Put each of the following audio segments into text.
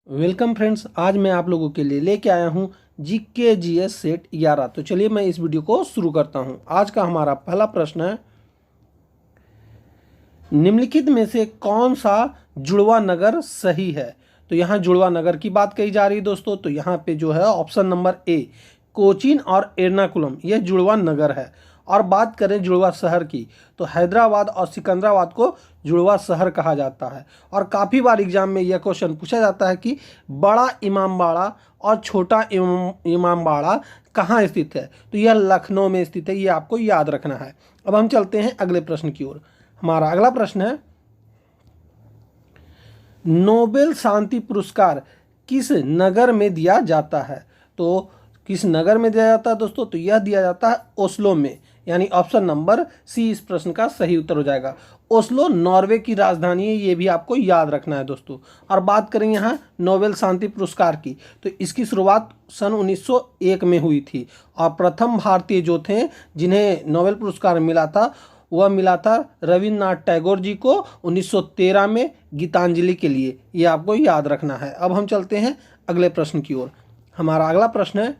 Welcome friends, आज मैं आप लोगों के लिए लेके आया हूँ जीके जीएस सेट 11। तो चलिए मैं इस वीडियो को शुरू करता हूँ। आज का हमारा पहला प्रश्न है, निम्नलिखित में से कौन सा जुड़वा नगर सही है। तो यहाँ जुड़वा नगर की बात कही जा रही है दोस्तों। तो यहाँ पे जो है ऑप्शन नंबर ए कोचीन और एर्नाकुलम ये जुड़वा नगर है। और बात करें जुड़वा शहर की तो हैदराबाद और सिकंदराबाद को जुड़वा शहर कहा जाता है। और काफ़ी बार एग्जाम में यह क्वेश्चन पूछा जाता है कि बड़ा इमामबाड़ा और छोटा इमामबाड़ा कहाँ स्थित है। तो यह लखनऊ में स्थित है, ये आपको याद रखना है। अब हम चलते हैं अगले प्रश्न की ओर। हमारा अगला प्रश्न है, नोबेल शांति पुरस्कार किस नगर में दिया जाता है। तो किस नगर में दिया जाता है दोस्तों, तो यह दिया जाता है ओस्लो में, यानी ऑप्शन नंबर सी इस प्रश्न का सही उत्तर हो जाएगा। ओस्लो नॉर्वे की राजधानी है, ये भी आपको याद रखना है दोस्तों। और बात करें यहाँ नोबेल शांति पुरस्कार की तो इसकी शुरुआत सन 1901 में हुई थी। और प्रथम भारतीय जो थे जिन्हें नोबेल पुरस्कार मिला था वह मिला था रविन्द्रनाथ टैगोर जी को 1913 में गीतांजलि के लिए, ये आपको याद रखना है। अब हम चलते हैं अगले प्रश्न की ओर। हमारा अगला प्रश्न है,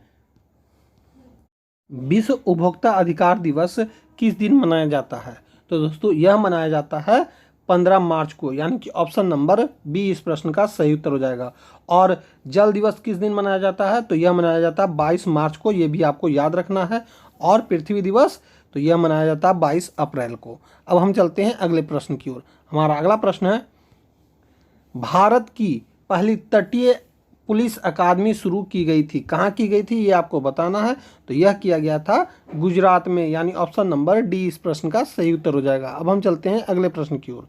विश्व उपभोक्ता अधिकार दिवस किस दिन मनाया जाता है। तो दोस्तों यह मनाया जाता है 15 मार्च को, यानी कि ऑप्शन नंबर बी इस प्रश्न का सही उत्तर हो जाएगा। और जल दिवस किस दिन मनाया जाता है, तो यह मनाया जाता है 22 मार्च को, यह भी आपको याद रखना है। और पृथ्वी दिवस तो यह मनाया जाता है 22 अप्रैल को। अब हम चलते हैं अगले प्रश्न की ओर। हमारा अगला प्रश्न है, भारत की पहली तटीय पुलिस अकादमी शुरू की गई थी, कहाँ की गई थी ये आपको बताना है। तो यह किया गया था गुजरात में, यानी ऑप्शन नंबर डी इस प्रश्न का सही उत्तर हो जाएगा। अब हम चलते हैं अगले प्रश्न की ओर।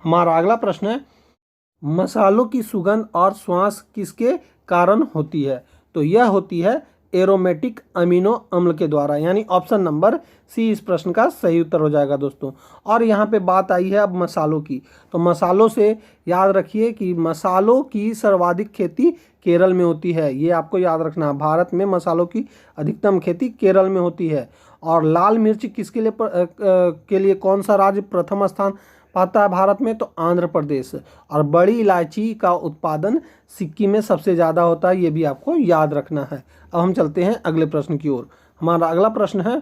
हमारा अगला प्रश्न है, मसालों की सुगंध और श्वास किसके कारण होती है। तो यह होती है एरोमेटिक अमीनो अम्ल के द्वारा, यानी ऑप्शन नंबर सी इस प्रश्न का सही उत्तर हो जाएगा दोस्तों। और यहाँ पे बात आई है अब मसालों की, तो मसालों से याद रखिए कि मसालों की सर्वाधिक खेती केरल में होती है, ये आपको याद रखना है। भारत में मसालों की अधिकतम खेती केरल में होती है। और लाल मिर्च किसके लिए के लिए कौन सा राज्य प्रथम स्थान पाता है भारत में, तो आंध्र प्रदेश। और बड़ी इलायची का उत्पादन सिक्किम में सबसे ज़्यादा होता है, ये भी आपको याद रखना है। अब हम चलते हैं अगले प्रश्न की ओर। हमारा अगला प्रश्न है,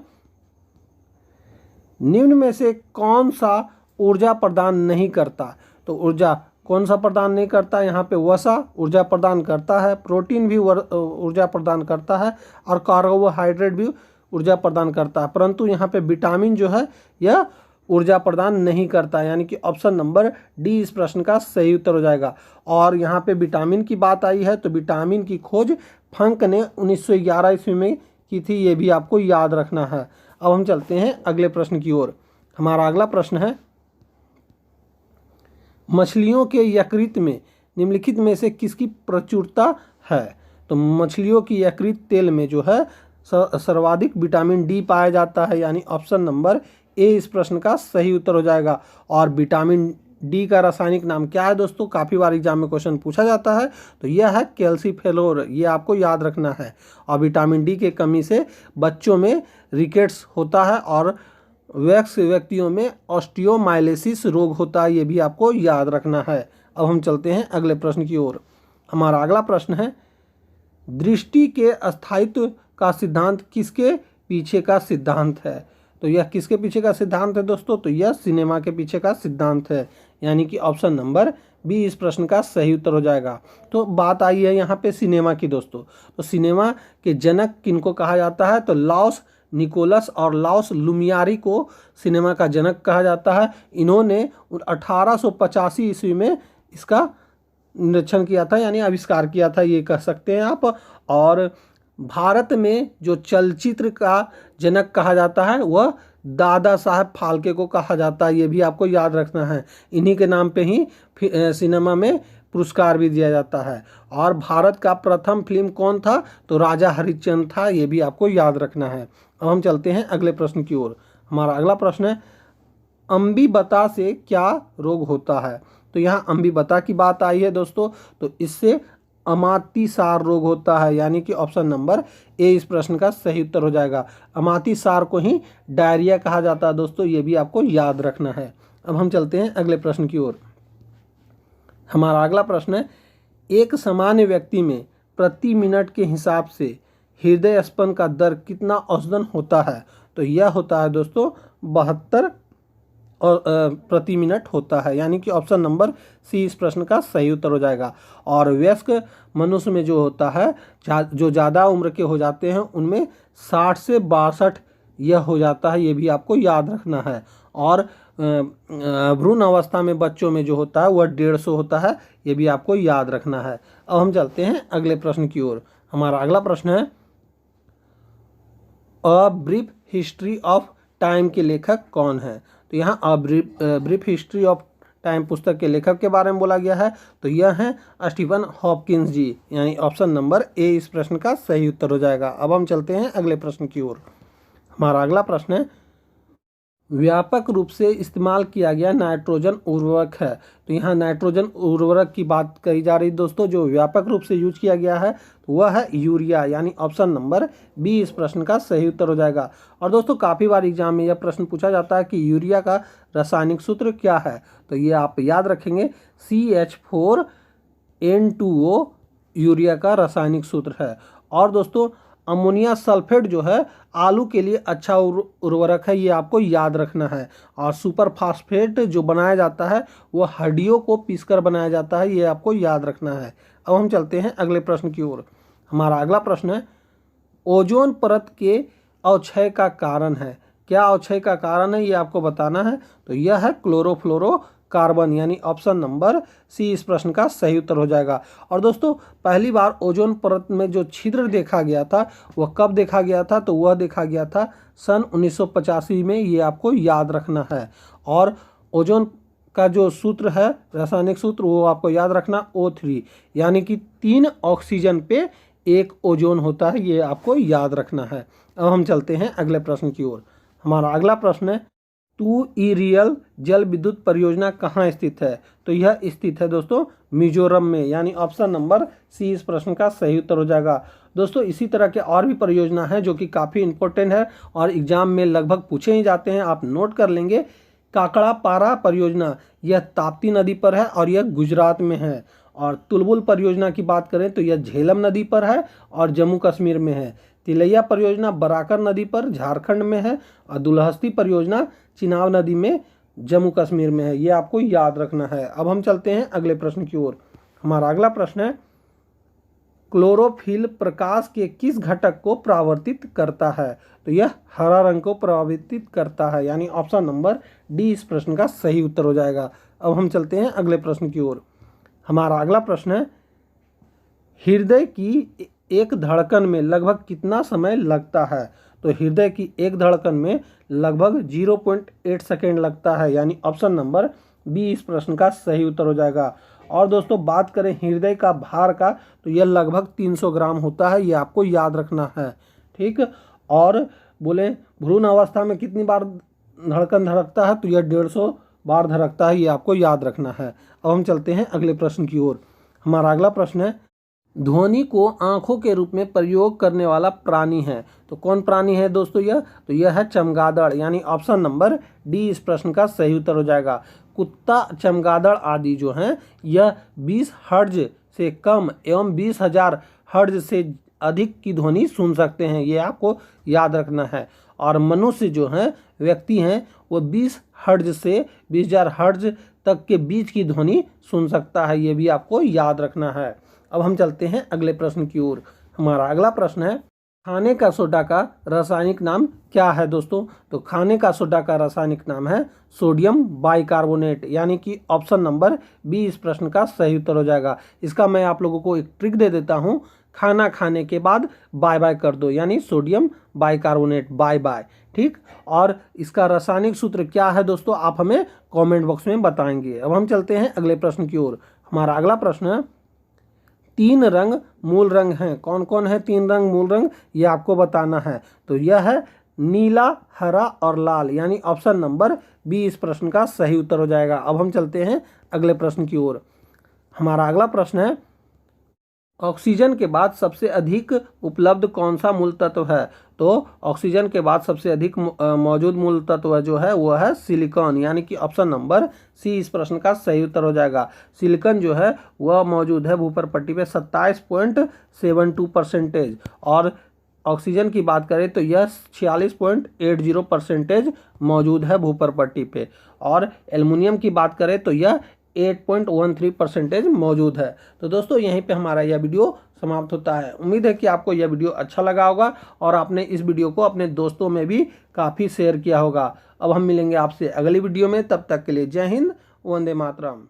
निम्न में से कौन सा ऊर्जा प्रदान नहीं करता। तो ऊर्जा कौन सा प्रदान नहीं करता, यहाँ पे वसा ऊर्जा प्रदान करता है, प्रोटीन भी ऊर्जा प्रदान करता है, और कार्बोहाइड्रेट भी ऊर्जा प्रदान करता है, परंतु यहाँ पे विटामिन जो है यह ऊर्जा प्रदान नहीं करता, यानी कि ऑप्शन नंबर डी इस प्रश्न का सही उत्तर हो जाएगा। और यहाँ पे विटामिन की बात आई है तो विटामिन की खोज फंक ने 1911 ईस्वी में की थी, ये भी आपको याद रखना है। अब हम चलते हैं अगले प्रश्न की ओर। हमारा अगला प्रश्न है, मछलियों के यकृत में निम्नलिखित में से किसकी प्रचुरता है। तो मछलियों की यकृत तेल में जो है सर्वाधिक विटामिन डी पाया जाता है, यानी ऑप्शन नंबर ए इस प्रश्न का सही उत्तर हो जाएगा। और विटामिन डी का रासायनिक नाम क्या है दोस्तों, काफ़ी बार एग्जाम में क्वेश्चन पूछा जाता है, तो यह है कैल्सीफेलोर, ये आपको याद रखना है। और विटामिन डी के कमी से बच्चों में रिकेट्स होता है और वयस्क व्यक्तियों में ऑस्टियोमाइलिसिस रोग होता है, ये भी आपको याद रखना है। अब हम चलते हैं अगले प्रश्न की ओर। हमारा अगला प्रश्न है, दृष्टि के अस्थायित्व का सिद्धांत किसके पीछे का सिद्धांत है। तो यह किसके पीछे का सिद्धांत है दोस्तों, तो यह सिनेमा के पीछे का सिद्धांत है, यानी कि ऑप्शन नंबर बी इस प्रश्न का सही उत्तर हो जाएगा। तो बात आई है यहाँ पे सिनेमा की दोस्तों। तो सिनेमा के जनक किनको कहा जाता है, तो लॉस निकोलस और लॉस लुमियारी को सिनेमा का जनक कहा जाता है। इन्होंने 1885 ईस्वी में इसका निरीक्षण किया था, यानी आविष्कार किया था, ये कह सकते हैं आप। और भारत में जो चलचित्र का जनक कहा जाता है वह दादा साहब फाल्के को कहा जाता है, ये भी आपको याद रखना है। इन्हीं के नाम पे ही सिनेमा में पुरस्कार भी दिया जाता है। और भारत का प्रथम फिल्म कौन था, तो राजा हरिश्चंद्र था, ये भी आपको याद रखना है। अब हम चलते हैं अगले प्रश्न की ओर। हमारा अगला प्रश्न है, अम्बीबता से क्या रोग होता है। तो यहाँ अम्बीबता की बात आई है दोस्तों, तो इससे अमातिसार रोग होता है, यानी कि ऑप्शन नंबर ए इस प्रश्न का सही उत्तर हो जाएगा। अमातिसार को ही डायरिया कहा जाता है दोस्तों, ये भी आपको याद रखना है। अब हम चलते हैं अगले प्रश्न की ओर। हमारा अगला प्रश्न है, एक सामान्य व्यक्ति में प्रति मिनट के हिसाब से हृदय स्पंदन का दर कितना औसतन होता है? तो यह होता है दोस्तों 72 और प्रति मिनट होता है, यानी कि ऑप्शन नंबर सी इस प्रश्न का सही उत्तर हो जाएगा। और वयस्क मनुष्य में जो होता है, जो ज़्यादा उम्र के हो जाते हैं उनमें 60 से 62 यह हो जाता है, ये भी आपको याद रखना है। और भ्रूण अवस्था में बच्चों में जो होता है वह 150 होता है, ये भी आपको याद रखना है। अब हम चलते हैं अगले प्रश्न की ओर। हमारा अगला प्रश्न है a brief history of time के लेखक कौन है? तो यहाँ a brief history of time पुस्तक के लेखक के बारे में बोला गया है, तो यह है स्टीफन हॉपकिंस जी, यानी ऑप्शन नंबर ए इस प्रश्न का सही उत्तर हो जाएगा। अब हम चलते हैं अगले प्रश्न की ओर। हमारा अगला प्रश्न है व्यापक रूप से इस्तेमाल किया गया नाइट्रोजन उर्वरक है। तो यहाँ नाइट्रोजन उर्वरक की बात करी जा रही दोस्तों, जो व्यापक रूप से यूज किया गया है तो वह है यूरिया, यानी ऑप्शन नंबर बी इस प्रश्न का सही उत्तर हो जाएगा। और दोस्तों काफ़ी बार एग्जाम में यह प्रश्न पूछा जाता है कि यूरिया का रासायनिक सूत्र क्या है, तो ये आप याद रखेंगे CH4N2O यूरिया का रासायनिक सूत्र है। और दोस्तों अमोनिया सल्फेट जो है आलू के लिए अच्छा उर्वरक है, ये आपको याद रखना है। और सुपर फास्फेट जो बनाया जाता है वो हड्डियों को पीसकर बनाया जाता है, ये आपको याद रखना है। अब हम चलते हैं अगले प्रश्न की ओर। हमारा अगला प्रश्न है ओजोन परत के अवक्षय का कारण है। क्या अवक्षय का कारण है ये आपको बताना है, तो यह है क्लोरोफ्लोरोकार्बन, यानी ऑप्शन नंबर सी इस प्रश्न का सही उत्तर हो जाएगा। और दोस्तों पहली बार ओजोन परत में जो छिद्र देखा गया था वह कब देखा गया था, तो वह देखा गया था सन 1985 में, ये आपको याद रखना है। और ओजोन का जो सूत्र है रासायनिक सूत्र वो आपको याद रखना O3, यानी कि 3 ऑक्सीजन पे 1 ओजोन होता है, ये आपको याद रखना है। अब हम चलते हैं अगले प्रश्न की ओर। हमारा अगला प्रश्न है टूईरियल जल विद्युत परियोजना कहाँ स्थित है? तो यह स्थित है दोस्तों मिजोरम में, यानी ऑप्शन नंबर सी इस प्रश्न का सही उत्तर हो जाएगा। दोस्तों इसी तरह के और भी परियोजना है जो कि काफ़ी इंपॉर्टेंट है और एग्जाम में लगभग पूछे ही जाते हैं, आप नोट कर लेंगे। काकड़ापारा परियोजना यह ताप्ती नदी पर है और यह गुजरात में है। और तुलबुल परियोजना की बात करें तो यह झेलम नदी पर है और जम्मू कश्मीर में है। तिलैया परियोजना बराकर नदी पर झारखंड में है और दुलहस्ती परियोजना चिनाब नदी में जम्मू कश्मीर में है, ये आपको याद रखना है। अब हम चलते हैं अगले प्रश्न की ओर। हमारा अगला प्रश्न है क्लोरोफिल प्रकाश के किस घटक को परावर्तित करता है? तो यह हरा रंग को परावर्तित करता है, यानी ऑप्शन नंबर डी इस प्रश्न का सही उत्तर हो जाएगा। अब हम चलते हैं अगले प्रश्न की ओर। हमारा अगला प्रश्न है हृदय की एक धड़कन में लगभग कितना समय लगता है? तो हृदय की एक धड़कन में लगभग 0.8 सेकेंड लगता है, यानी ऑप्शन नंबर बी इस प्रश्न का सही उत्तर हो जाएगा। और दोस्तों बात करें हृदय का भार का तो यह लगभग 300 ग्राम होता है, ये आपको याद रखना है, ठीक। और बोले भ्रूण अवस्था में कितनी बार धड़कन धड़कता है, तो यह 150 बार धड़कता है, ये आपको याद रखना है। अब हम चलते हैं अगले प्रश्न की ओर। हमारा अगला प्रश्न है ध्वनि को आंखों के रूप में प्रयोग करने वाला प्राणी है, तो कौन प्राणी है दोस्तों यह? तो यह है चमगादड़, यानी ऑप्शन नंबर डी इस प्रश्न का सही उत्तर हो जाएगा। कुत्ता, चमगादड़ आदि जो हैं यह 20 हर्ट्ज से कम एवं 20,000 हर्ट्ज से अधिक की ध्वनि सुन सकते हैं, ये आपको याद रखना है। और मनुष्य जो हैं व्यक्ति हैं वो 20 हर्ट्ज से 20,000 हर्ट्ज तक के बीच की ध्वनि सुन सकता है, ये भी आपको याद रखना है। अब हम चलते हैं अगले प्रश्न की ओर। हमारा अगला प्रश्न है खाने का सोडा का रासायनिक नाम क्या है दोस्तों? तो खाने का सोडा का रासायनिक नाम है सोडियम बाइकार्बोनेट, यानी कि ऑप्शन नंबर बी इस प्रश्न का सही उत्तर हो जाएगा। इसका मैं आप लोगों को एक ट्रिक दे देता हूँ, खाना खाने के बाद बाय बाय कर दो, यानी सोडियम बाइकार्बोनेट, बाय बाय, ठीक। और इसका रासायनिक सूत्र क्या है दोस्तों, आप हमें कमेंट बॉक्स में बताएंगे। अब हम चलते हैं अगले प्रश्न की ओर। हमारा अगला प्रश्न है 3 रंग मूल रंग हैं, कौन कौन है 3 रंग मूल रंग, ये आपको बताना है। तो यह है नीला, हरा और लाल, यानी ऑप्शन नंबर बी इस प्रश्न का सही उत्तर हो जाएगा। अब हम चलते हैं अगले प्रश्न की ओर। हमारा अगला प्रश्न है ऑक्सीजन के बाद सबसे अधिक उपलब्ध कौन सा मूल तत्व है? तो ऑक्सीजन के बाद सबसे अधिक मौजूद मूल तत्व जो है वो है सिलिकॉन, यानी कि ऑप्शन नंबर सी इस प्रश्न का सही उत्तर हो जाएगा। सिलिकॉन जो है वह मौजूद है भूपर पट्टी पे 27.72%, और ऑक्सीजन की बात करें तो यह 46.80% मौजूद है भूपर पट्टी पे, और एल्युमिनियम की बात करें तो यह 8.13% मौजूद है। तो दोस्तों यहीं पे हमारा यह वीडियो समाप्त होता है। उम्मीद है कि आपको यह वीडियो अच्छा लगा होगा और आपने इस वीडियो को अपने दोस्तों में भी काफ़ी शेयर किया होगा। अब हम मिलेंगे आपसे अगली वीडियो में, तब तक के लिए जय हिंद, वंदे मातरम।